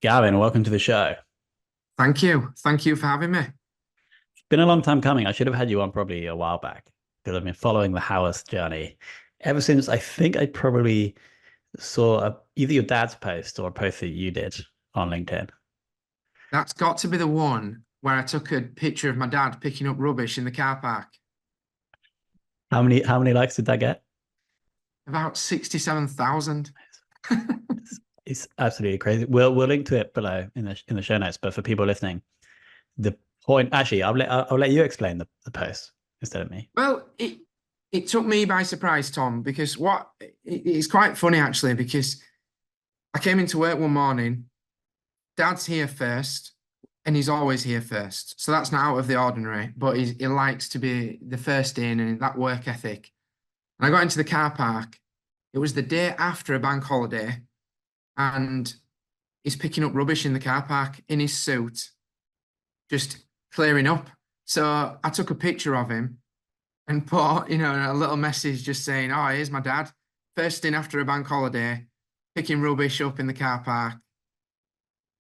Gavin, welcome to the show. Thank you. Thank you for having me. It's been a long time coming. I should have had you on probably a while back because I've been following the Howarths journey ever since I think I probably saw either your dad's post or a post that you did on LinkedIn. That's got to be the one where I took a picture of my dad picking up rubbish in the car park. How many likes did that get? About 67,000. It's absolutely crazy. We'll link to it below in the show notes. But for people listening, the point actually, I'll let you explain the post instead of me. Well, it took me by surprise, Tom, because it's quite funny actually, because I came into work one morning, dad's here first, and he's always here first. So that's not out of the ordinary, but he likes to be the first in and that work ethic. And I got into the car park. It was the day after a bank holiday, and he's picking up rubbish in the car park in his suit, just clearing up. So I took a picture of him and put, a little message just saying, "Oh, here's my dad, first in after a bank holiday, picking rubbish up in the car park.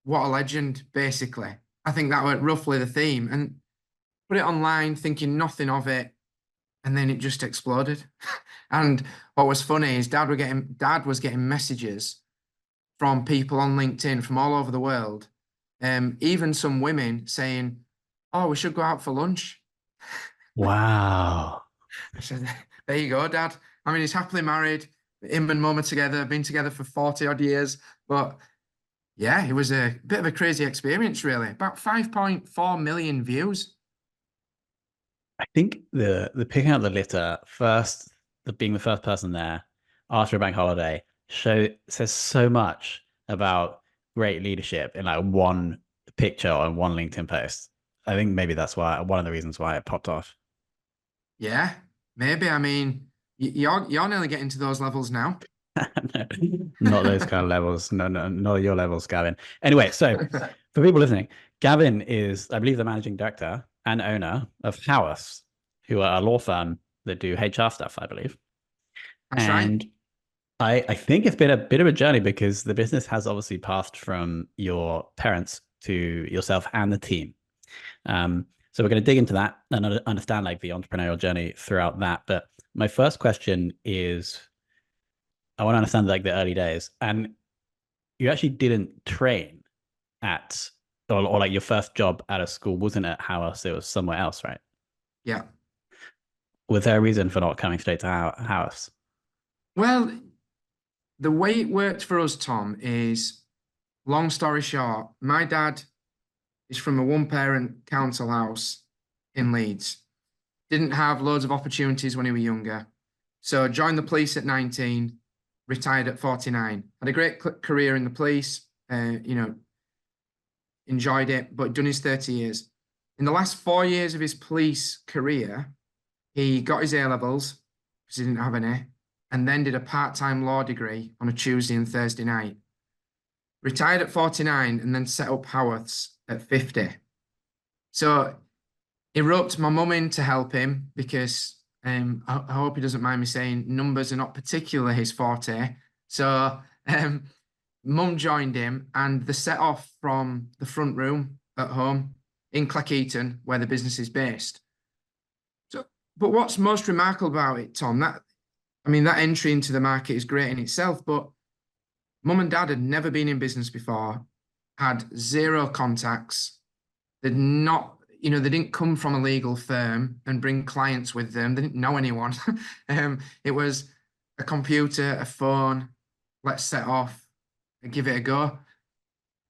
What a legend," basically. I think that was roughly the theme. And put it online thinking nothing of it, and then it just exploded. And what was funny is dad was getting messages from people on LinkedIn from all over the world. Even some women saying, "Oh, we should go out for lunch." Wow. I said, "There you go, Dad." I mean, he's happily married. Him and Mum are together, been together for 40 odd years. But yeah, it was a bit of a crazy experience, really. About 5.4 million views. I think the picking up the litter first, the being the first person there after a bank holiday says so much about great leadership in like one picture on one LinkedIn post. I think maybe that's why one of the reasons why it popped off. Yeah, maybe. I mean, you're nearly getting to those levels now. No, not those kind of levels. No, no, not your levels, Gavin. Anyway, so for people listening, Gavin is, I believe, the managing director and owner of Howarths, who are a law firm that do HR stuff, I believe. That's right. And I think it's been a bit of a journey because the business has obviously passed from your parents to yourself and the team. So we're going to dig into that and understand like the entrepreneurial journey throughout that. But my first question is, I want to understand like the early days. And you actually didn't train at, or like your first job out of school wasn't at Howarths, it was somewhere else, right? Yeah. Was there a reason for not coming straight to Howarths? Well, the way it worked for us, Tom, is long story short, my dad is from a one-parent council house in Leeds. Didn't have loads of opportunities when he was younger. So joined the police at 19, retired at 49. Had a great career in the police, enjoyed it, but done his 30 years. In the last 4 years of his police career, he got his A levels because he didn't have any, and then did a part-time law degree on a Tuesday and Thursday night. Retired at 49 and then set up Howarths at 50. So he roped my mum in to help him because I hope he doesn't mind me saying numbers are not particularly his forte. So mum joined him, and they set off from the front room at home in Cleckheaton, where the business is based. So, but what's most remarkable about it, Tom, that entry into the market is great in itself, but mum and dad had never been in business before, had zero contacts. They'd not, they didn't come from a legal firm and bring clients with them. They didn't know anyone. It was a computer, a phone, let's set off and give it a go.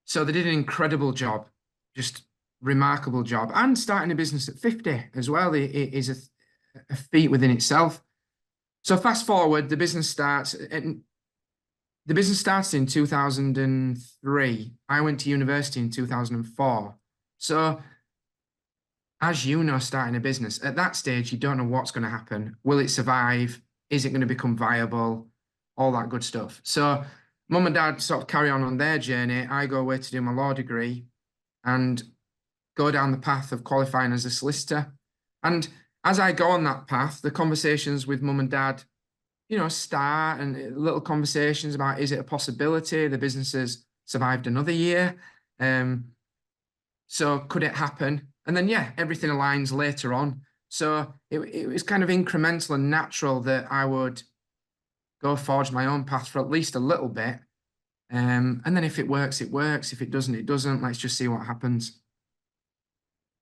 So they did an incredible job, just remarkable job. And starting a business at 50 as well it is a feat within itself. So fast forward, the business starts, and the business started in 2003. I went to university in 2004. So as you know, starting a business, at that stage, you don't know what's going to happen. Will it survive? Is it going to become viable? All that good stuff. So mum and dad sort of carry on their journey. I go away to do my law degree and go down the path of qualifying as a solicitor. And as I go on that path, the conversations with mum and dad, start, and little conversations about, is it a possibility? The business has survived another year. So could it happen? And then, yeah, everything aligns later on. So it was kind of incremental and natural that I would go forge my own path for at least a little bit. And then if it works, it works. If it doesn't, it doesn't. Let's just see what happens.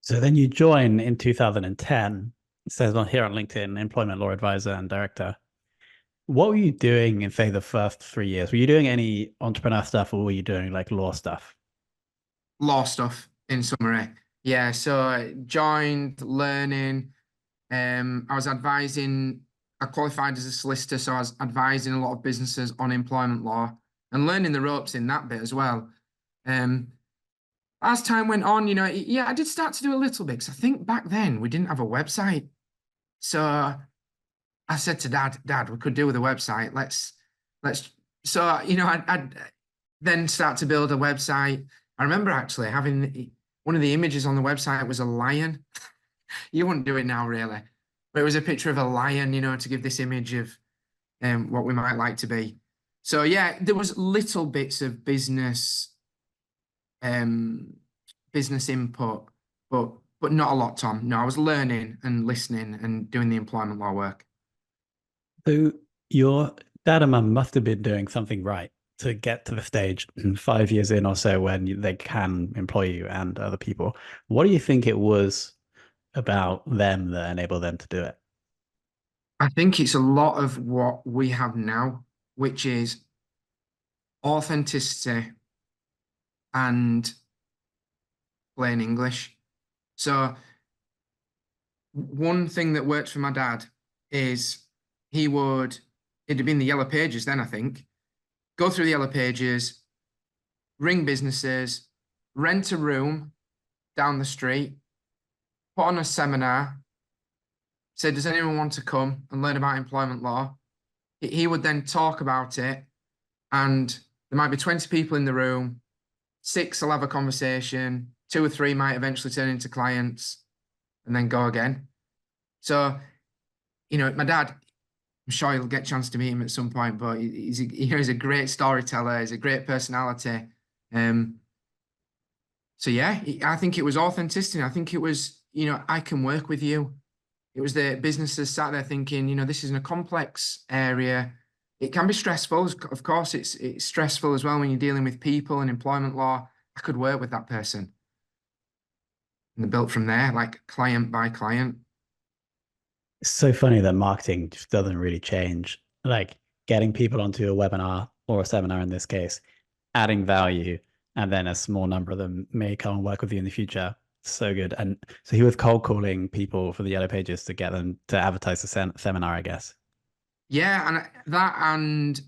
So then you join in 2010. It says on here on LinkedIn, employment law advisor and director. What were you doing in, say, the first 3 years? Were you doing any entrepreneur stuff or were you doing like law stuff? Law stuff in summary. Yeah, so I joined learning. I was advising, I qualified as a solicitor, so I was advising a lot of businesses on employment law and learning the ropes in that bit as well. Um, as time went on, yeah, I did start to do a little bit because I think back then we didn't have a website. So I said to Dad, we could do with a website. Let's. So I'd then start to build a website. I remember actually having one of the images on the website was a lion. You wouldn't do it now, really, but it was a picture of a lion, to give this image of what we might like to be. So yeah, there was little bits of um, business input, but not a lot, Tom. No, I was learning and listening and doing the employment law work. So your dad and mum must have been doing something right to get to the stage 5 years in or so when they can employ you and other people. What do you think it was about them that enabled them to do it? I think it's a lot of what we have now, which is authenticity and plain English. So one thing that worked for my dad is it'd have been the yellow pages then, I think, go through the yellow pages, ring businesses, rent a room down the street, put on a seminar, say, does anyone want to come and learn about employment law? He would then talk about it, and there might be 20 people in the room, six will have a conversation, two or three might eventually turn into clients, and then go again. So, my dad, I'm sure you'll get a chance to meet him at some point, but he's a great storyteller, he's a great personality. So yeah, I think it was authenticity. I think it was, I can work with you. It was the businesses sat there thinking, this is in a complex area. It can be stressful. Of course, it's stressful as well when you're dealing with people and employment law. I could work with that person. And they built from there, like client by client. It's so funny that marketing just doesn't really change. Like getting people onto a webinar or a seminar in this case, adding value, and then a small number of them may come and work with you in the future. So good. And so he was cold calling people for the yellow pages to get them to advertise the seminar, I guess. Yeah, and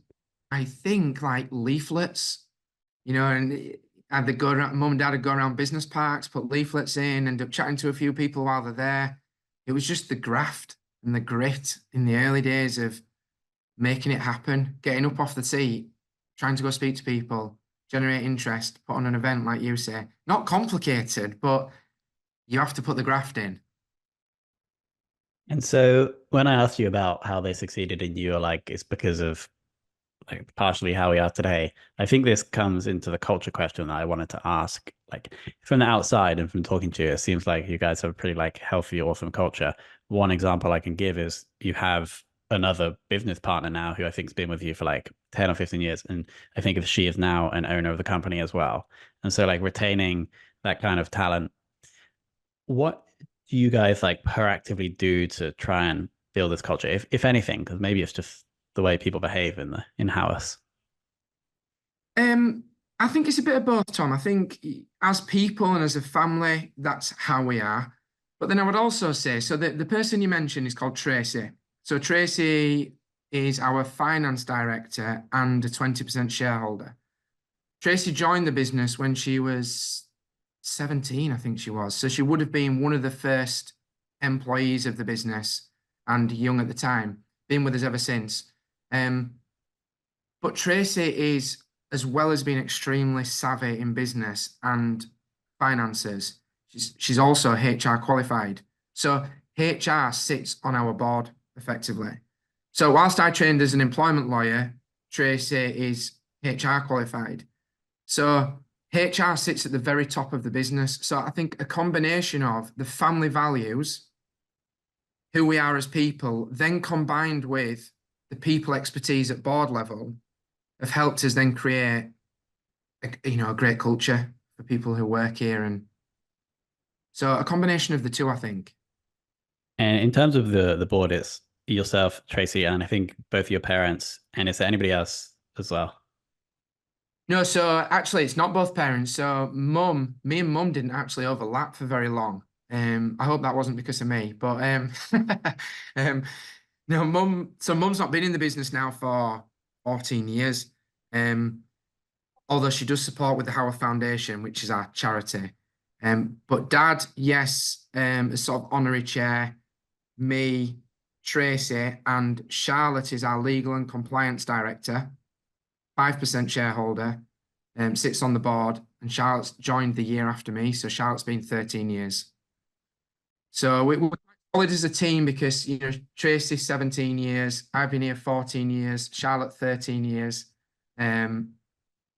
I think like leaflets, and they'd go around, mum and dad would go around business parks, put leaflets in, end up chatting to a few people while they're there. It was just the graft and the grit in the early days of making it happen, getting up off the seat, trying to go speak to people, generate interest, put on an event like you say. Not complicated, but you have to put the graft in. And so when I asked you about how they succeeded and you were like, it's because of like partially how we are today. I think this comes into the culture question that I wanted to ask. Like from the outside and from talking to you, it seems like you guys have a pretty like healthy, awesome culture. One example I can give is you have another business partner now who I think's been with you for like 10 or 15 years. And I think she is now an owner of the company as well. And so like retaining that kind of talent, what do you guys like proactively do to try and build this culture, if anything? Because maybe it's just the way people behave in the in house. Um, I think it's a bit of both, Tom. I think as people and as a family, that's how we are. But then I would also say, so the person you mentioned is called Tracy. So Tracy is our finance director and a 20% shareholder. Tracy joined the business when she was 17, I think she was. So she would have been one of the first employees of the business and young at the time, been with us ever since. But Tracy is, as well as being extremely savvy in business and finances, she's also HR qualified. So HR sits on our board effectively. So whilst I trained as an employment lawyer, Tracy is HR qualified. So HR sits at the very top of the business. So I think a combination of the family values, who we are as people, then combined with the people expertise at board level, have helped us then create a great culture for people who work here. And so a combination of the two, I think. And in terms of the board, it's yourself, Tracy, and I think both your parents. And is there anybody else as well? No, so actually it's not both parents. So me and mum didn't actually overlap for very long. I hope that wasn't because of me, but um, no, mum's not been in the business now for 14 years. Um, although she does support with the Howarth Foundation, which is our charity. But dad, yes, as sort of honorary chair, me, Tracy, and Charlotte is our legal and compliance director, 5% shareholder, sits on the board, and Charlotte's joined the year after me, so Charlotte's been 13 years. So we're quite solid as a team because, Tracy 17 years, I've been here 14 years, Charlotte 13 years, and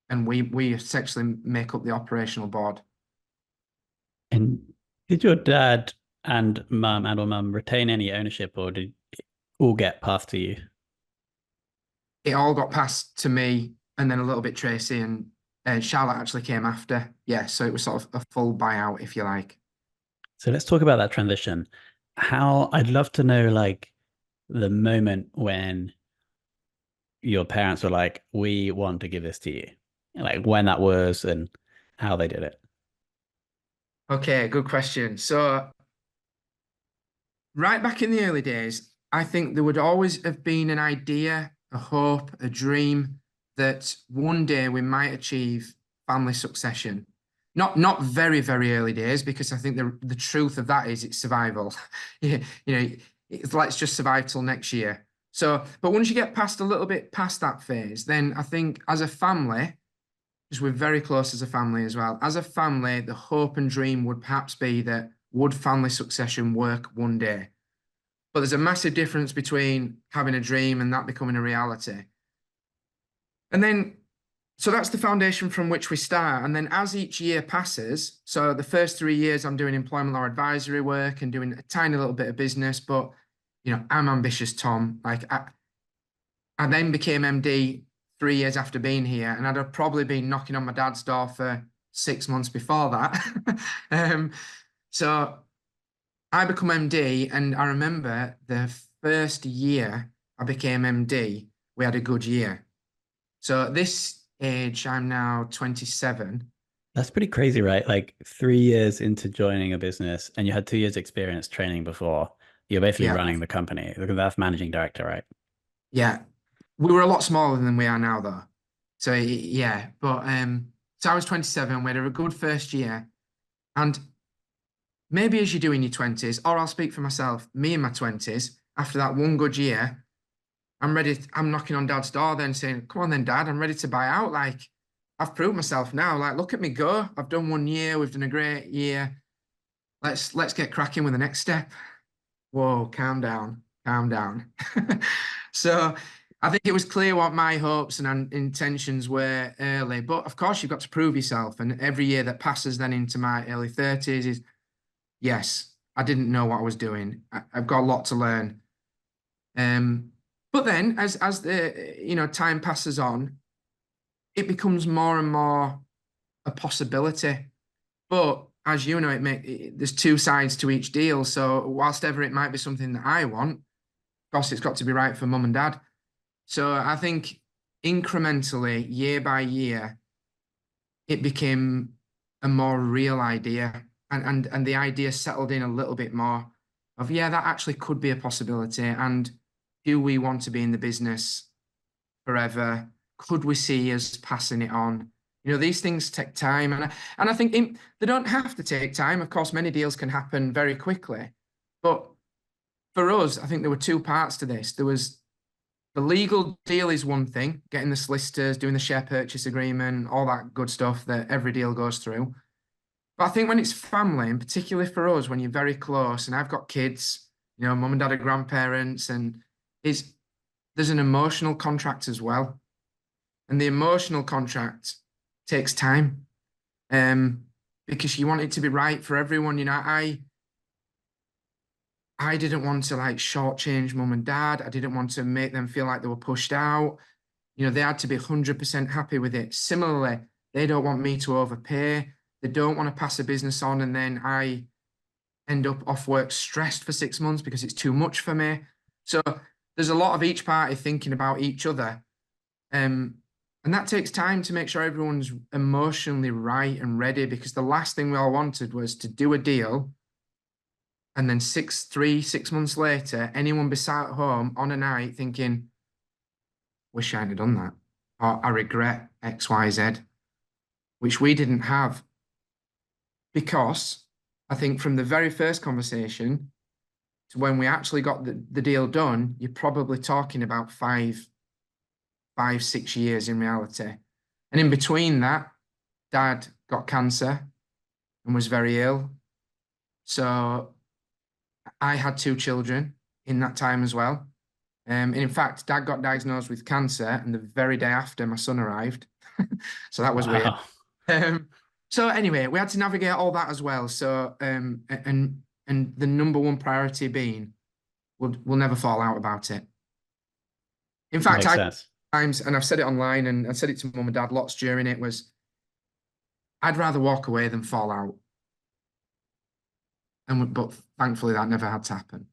we essentially make up the operational board. And did your dad and mum and or mum retain any ownership, or did it all get passed to you? It all got passed to me and then a little bit Tracy, and Charlotte actually came after. Yeah, so it was sort of a full buyout, if you like. So let's talk about that transition. I'd love to know like the moment when your parents were like, we want to give this to you, like when that was and how they did it. Okay, good question. So right back in the early days, I think there would always have been an idea, a hope, a dream that one day we might achieve family succession. Not very, very early days, because I think the truth of that is it's survival. Yeah, let's just survive till next year. So, but once you get past a little bit past that phase, then I think as a family, because we're very close as a family as well, as a family, the hope and dream would perhaps be that would family succession work one day? But there's a massive difference between having a dream and that becoming a reality. And then, so that's the foundation from which we start. And then as each year passes, so the first 3 years I'm doing employment law advisory work and doing a tiny little bit of business, but I'm ambitious, Tom. Like I then became MD 3 years after being here, and I'd have probably been knocking on my dad's door for 6 months before that. So I become MD, and I remember the first year I became MD, we had a good year. So at this age, I'm now 27. That's pretty crazy, right? Like 3 years into joining a business and you had 2 years experience training before, you're basically Yeah, running the company. That's managing director, right? yeah. We were a lot smaller than we are now, though. So yeah, but so I was 27. We had a good first year, and maybe as you do in your 20s, or I'll speak for myself, me in my 20s, after that one good year, I'm ready. I'm knocking on dad's door then saying, come on then, dad, I'm ready to buy out. Like, I've proved myself now. Like, look at me go. I've done 1 year. We've done a great year. Let's get cracking with the next step. Whoa, calm down, calm down. So I think it was clear what my hopes and intentions were early. But of course, you've got to prove yourself. And every year that passes then into my early 30s is, yes, I didn't know what I was doing. I've got a lot to learn. Um, but then as the time passes on, it becomes more and more a possibility. But as you know, there's two sides to each deal. So whilst ever it might be something that I want, of course, it's got to be right for mum and dad. So I think incrementally, year by year, it became a more real idea, and the idea settled in a little bit more of, yeah, that actually could be a possibility. And do we want to be in the business forever? Could we see us passing it on? These things take time, and I think they don't have to take time. Of course, many deals can happen very quickly, but for us, I think there were two parts to this. There was the legal deal is one thing, getting the solicitors, doing the share purchase agreement, all that good stuff that every deal goes through. But I think when it's family, and particularly for us, when you're very close, and I've got kids, mum and dad are grandparents, and there's an emotional contract as well. And the emotional contract takes time. Because you want it to be right for everyone. You know, I didn't want to like shortchange mum and dad. I didn't want to make them feel like they were pushed out. You know, they had to be 100% happy with it. Similarly, they don't want me to overpay. They don't want to pass a business on and then I end up off work stressed for 6 months because it's too much for me. So there's a lot of each party thinking about each other. And that takes time to make sure everyone's emotionally right and ready, because the last thing we all wanted was to do a deal and then 6 months later, anyone be sat at home on a night thinking, wish I had done that, or I regret X, Y, Z, which we didn't have. Because I think from the very first conversation to when we actually got the deal done, you're probably talking about 6 years in reality. And in between that, Dad got cancer and was very ill. So I had 2 children in that time as well. And in fact, Dad got diagnosed with cancer, and the very day after, my son arrived. So that was weird. Wow. So anyway, we had to navigate all that as well. So and the number one priority being, we'll never fall out about it. In fact, Makes sense. times, and I've said it online, and I said it to mum and dad lots during it, was I'd rather walk away than fall out. But thankfully that never had to happen.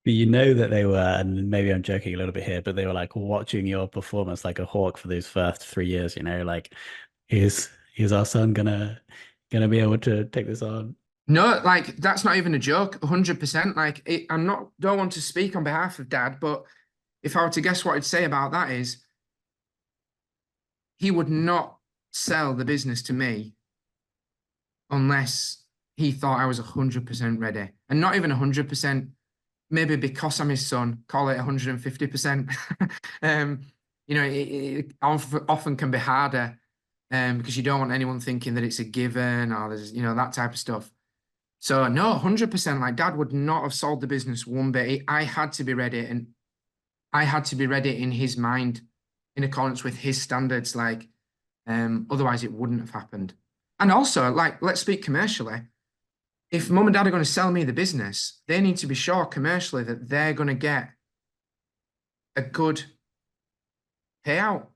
But you know that they were, and maybe I'm joking a little bit here, but they were like watching your performance like a hawk for those first 3 years, you know, like is our son gonna be able to take this on? No, like that's not even a joke. 100%. Like don't want to speak on behalf of Dad, but if I were to guess what I'd say about that is he would not sell the business to me unless he thought I was 100% ready, and not even 100%. Maybe because I'm his son, call it 150%. You know, it often can be harder, because you don't want anyone thinking that it's a given or there's, you know, that type of stuff. So no, 100%. Like Dad would not have sold the business one bit. I had to be ready, and I had to be ready in his mind, in accordance with his standards. Like, otherwise it wouldn't have happened. And also, like, let's speak commercially. If mum and dad are going to sell me the business, they need to be sure commercially that they're going to get a good payout.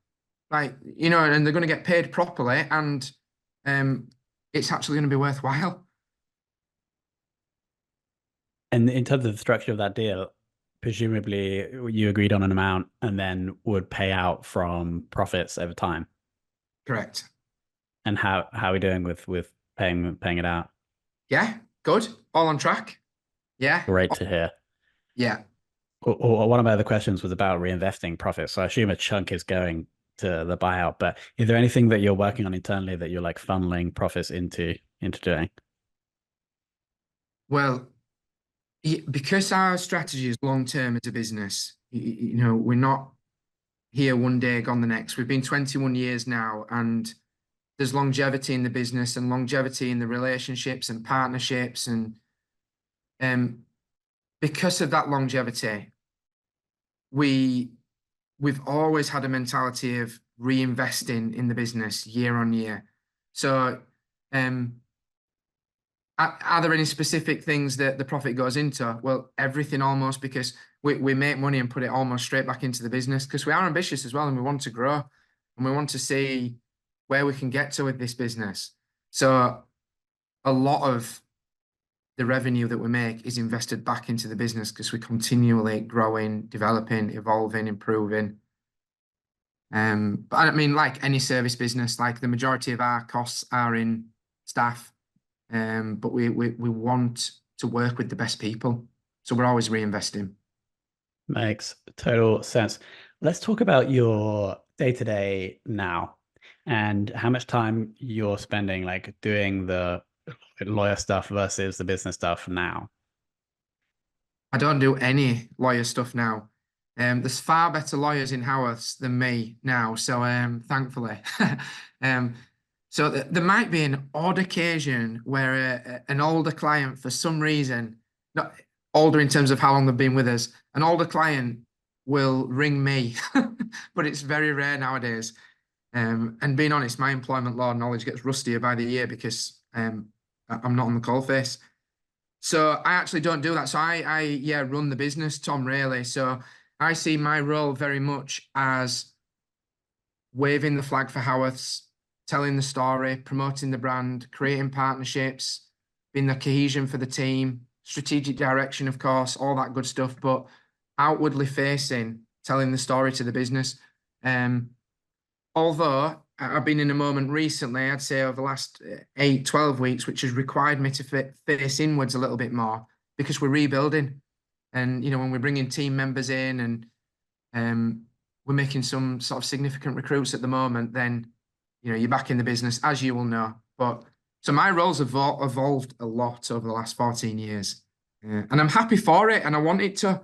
Like, you know, and they're going to get paid properly, and it's actually going to be worthwhile. And in terms of the structure of that deal, presumably you agreed on an amount and then would pay out from profits over time. Correct. And how are we doing with paying it out? Yeah, good. All on track. Yeah. Great to hear. Yeah. One of my other questions was about reinvesting profits. So I assume a chunk is going to the buyout, but is there anything that you're working on internally that you're like funneling profits into doing? Well, because our strategy is long term as a business, you know, we're not here one day, gone the next. We've been 21 years now, and there's longevity in the business and longevity in the relationships and partnerships. And because of that longevity, we've always had a mentality of reinvesting in the business year on year. So are there any specific things that the profit goes into? Well, everything almost, because we make money and put it almost straight back into the business, because we are ambitious as well, and we want to grow, and we want to see where we can get to with this business. So a lot of the revenue that we make is invested back into the business, because we're continually growing, developing, evolving, improving. But I mean, like any service business, like the majority of our costs are in staff. But we want to work with the best people, so we're always reinvesting. Makes total sense. Let's talk about your day-to-day now and how much time you're spending like doing the lawyer stuff versus the business stuff now. I don't do any lawyer stuff now. There's far better lawyers in Howarths than me now, so thankfully. So there might be an odd occasion where an older client, for some reason, not older in terms of how long they've been with us, an older client will ring me, but it's very rare nowadays. And being honest, my employment law knowledge gets rustier by the year because I'm not on the coalface. So I actually don't do that. So I run the business, Tom, really. So I see my role very much as waving the flag for Howarths, telling the story, promoting the brand, creating partnerships, being the cohesion for the team, strategic direction, of course, all that good stuff, but outwardly facing, telling the story to the business. Although I've been in a moment recently, I'd say over the last 8, 12 weeks, which has required me to face inwards a little bit more because we're rebuilding. And, when we're bringing team members in and we're making some sort of significant recruits at the moment, then, you're back in the business, as you will know. But so my roles have evolved a lot over the last 14 years. And I'm happy for it. And I want it to,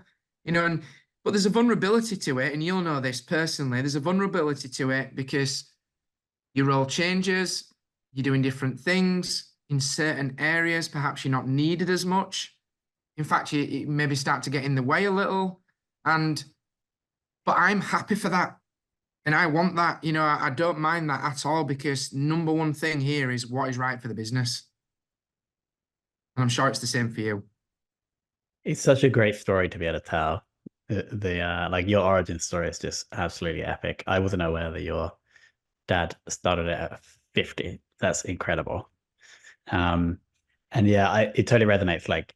but there's a vulnerability to it. And you'll know this personally. There's a vulnerability to it because your role changes. You're doing different things in certain areas. Perhaps you're not needed as much. In fact, you maybe start to get in the way a little. But I'm happy for that. And I want that. I don't mind that at all because number one thing here is what is right for the business. And I'm sure it's the same for you. It's such a great story to be able to tell. Like your origin story is just absolutely epic. I wasn't aware that your dad started it at 50. That's incredible. And yeah, it totally resonates. Like,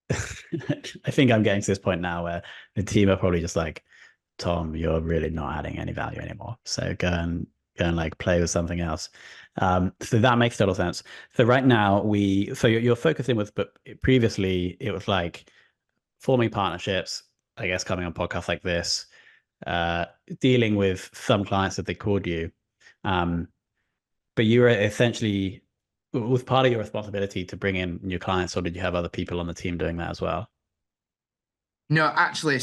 I think I'm getting to this point now where the team are probably just like, Tom, you're really not adding any value anymore. So go and like play with something else. So that makes total sense. So right now so you're focusing with, but previously it was like forming partnerships, I guess, coming on podcasts like this, dealing with some clients if they called you. But you were essentially, was part of your responsibility to bring in new clients, or did you have other people on the team doing that as well? No, actually,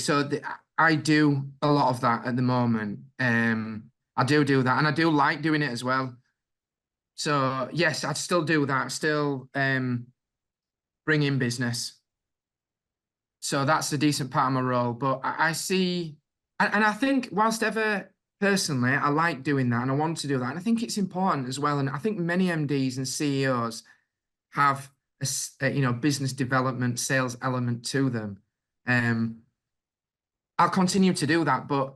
I do a lot of that at the moment. I do that, and I do like doing it as well. So yes, I still do that. Still bring in business. So that's a decent part of my role. But I see, and I think whilst ever personally, I like doing that and I want to do that. And I think it's important as well. And I think many MDs and CEOs have a business development, sales element to them. I'll continue to do that, but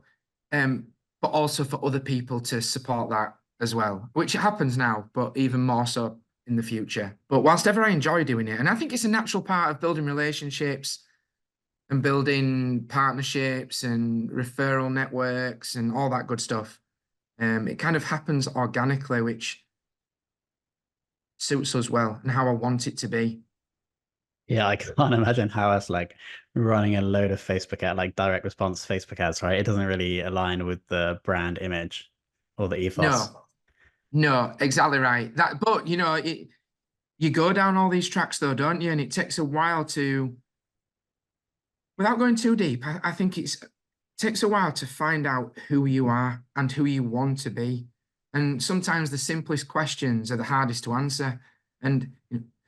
also for other people to support that as well, which happens now, but even more so in the future. But whilst ever I enjoy doing it, and I think it's a natural part of building relationships and building partnerships and referral networks and all that good stuff. It kind of happens organically, which suits us well and how I want it to be. Yeah, I can't imagine how us like running a load of Facebook ad, like direct response Facebook ads, right? It doesn't really align with the brand image or the ethos. No, no, exactly right. But you go down all these tracks though, don't you? And it takes a while without going too deep, I think it takes a while to find out who you are and who you want to be. And sometimes the simplest questions are the hardest to answer. And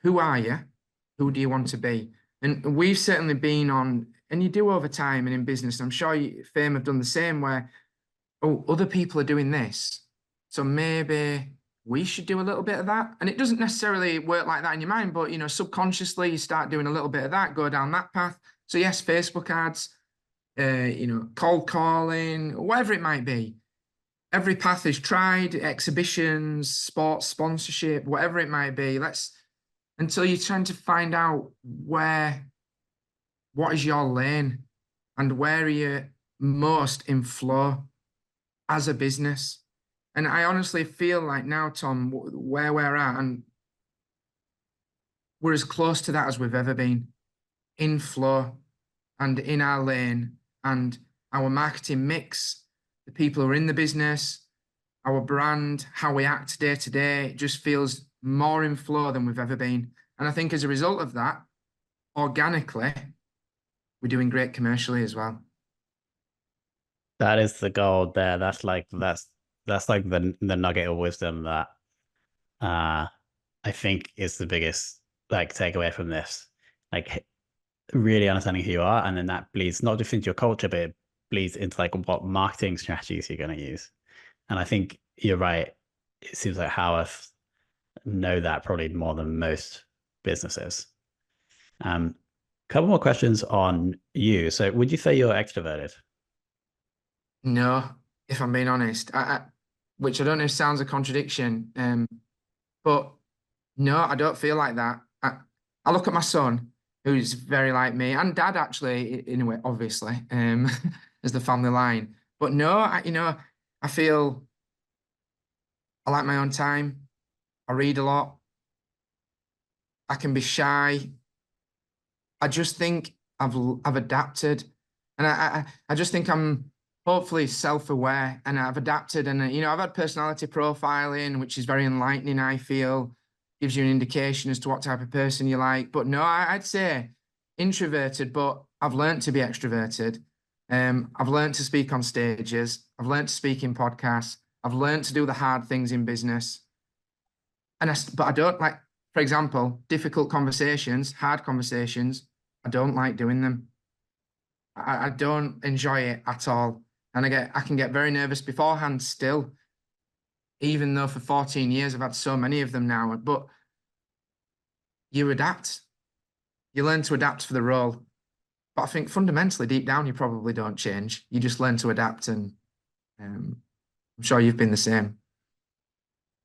who are you? Who do you want to be? And we've certainly been on, and you do over time and in business, I'm sure Fame have done the same where, oh, other people are doing this. So maybe we should do a little bit of that. And it doesn't necessarily work like that in your mind, but subconsciously you start doing a little bit of that, go down that path. So yes, Facebook ads, cold calling, whatever it might be. Every path is tried, exhibitions, sports sponsorship, whatever it might be. Until you're trying to find out what is your lane and where are you most in flow as a business. And I honestly feel like now, Tom, where we're at, and we're as close to that as we've ever been, in flow and in our lane, and our marketing mix, the people who are in the business, our brand, how we act day to day, it just feels more in flow than we've ever been. And I think as a result of that, organically, we're doing great commercially as well. That is the goal there. That's like the nugget of wisdom that I think is the biggest like takeaway from this. Like really understanding who you are, and then that bleeds not just into your culture, but it bleeds into like what marketing strategies you're going to use. And I think you're right. It seems like Howarth know that probably more than most businesses. Couple more questions on you. So would you say you're extroverted? No, if I'm being honest, which I don't know if sounds a contradiction, but no, I don't feel like that. I look at my son, who's very like me, and dad actually, in a way, obviously, as the family line. But no, I feel I like my own time. I read a lot. I can be shy. I just think I've adapted, and I just think I'm hopefully self-aware, and I've adapted, and I've had personality profiling, which is very enlightening. I feel gives you an indication as to what type of person you like. But no, I'd say introverted, but I've learned to be extroverted. I've learned to speak on stages. I've learned to speak in podcasts. I've learned to do the hard things in business, but I don't like, for example, difficult conversations, hard conversations. I don't like doing them. I don't enjoy it at all. And I can get very nervous beforehand still, even though for 14 years I've had so many of them now. But you adapt. You learn to adapt for the role. But I think fundamentally, deep down, you probably don't change. You just learn to adapt, and I'm sure you've been the same.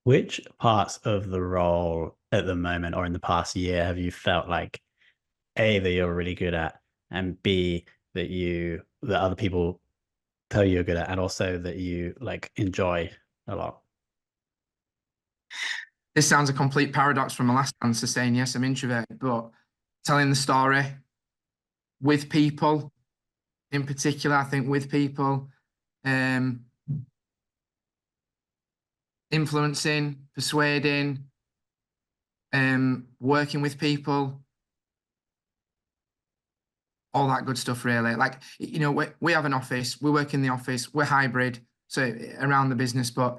Which parts of the role at the moment or in the past year have you felt like A, that you're really good at, and B, that other people tell you you're good at, and also that you like enjoy a lot? This sounds a complete paradox from my last answer saying, yes, I'm introverted, but telling the story with people in particular, I think with people, um, influencing, persuading, working with people, all that good stuff, really. Like, we have an office, we work in the office, we're hybrid, so around the business, but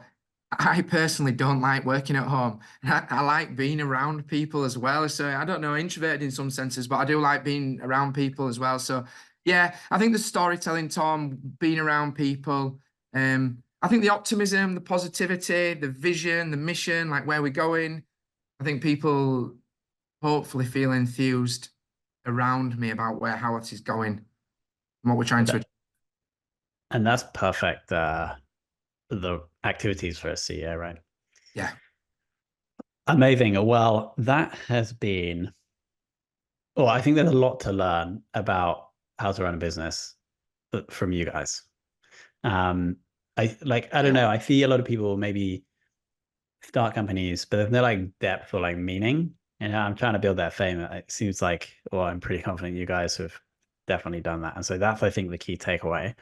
I personally don't like working at home. I like being around people as well. So I don't know, introverted in some senses, but I do like being around people as well. So yeah, I think the storytelling, Tom, being around people, I think the optimism, the positivity, the vision, the mission, like where we're going. I think people hopefully feel enthused around me about where Howarths is going and what we're trying to achieve. And that's perfect. The activities for a CEO, right? Yeah. Amazing. Well, that has been. Well, I think there's a lot to learn about how to run a business from you guys. Um, I don't know. I see a lot of people maybe start companies, but there's no like depth or like meaning. And I'm trying to build that fame. It seems like, well, I'm pretty confident you guys have definitely done that. And so that's, I think, the key takeaway.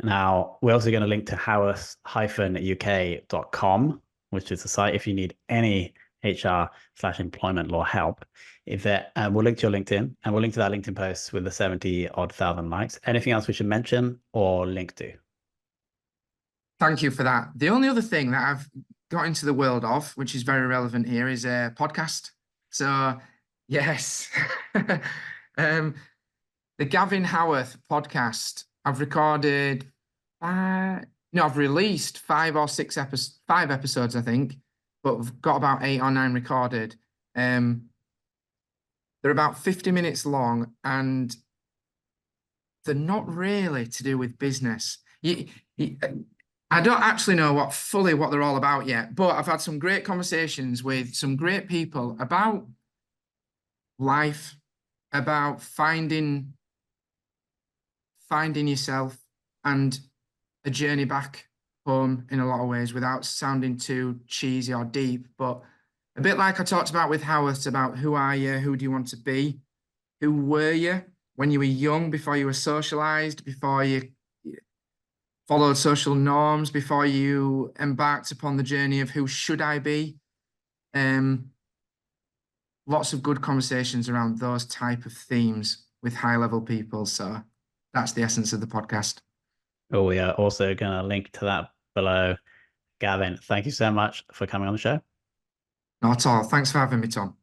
Now, we're also going to link to howarth-uk.com, which is the site if you need any HR/employment law help. If that, we'll link to your LinkedIn, and we'll link to that LinkedIn post with the 70-odd thousand likes. Anything else we should mention or link to? Thank you for that. The only other thing that I've got into the world of, which is very relevant here, is a podcast. So, yes, um, the Gavin Howarth podcast. I've recorded, no, I've released 5 episodes, I think, but I've got about 8 or 9 recorded. They're about 50 minutes long, and they're not really to do with business. I don't actually know what they're all about yet, but I've had some great conversations with some great people about life, about finding yourself, and a journey back home in a lot of ways without sounding too cheesy or deep, but a bit like I talked about with Howard about who are you, who do you want to be, who were you when you were young, before you were socialized, before you followed social norms, before you embarked upon the journey of who should I be. Lots of good conversations around those type of themes with high level people. So that's the essence of the podcast. Oh, we are also going to link to that below. Gavin, thank you so much for coming on the show. Not at all. Thanks for having me, Tom.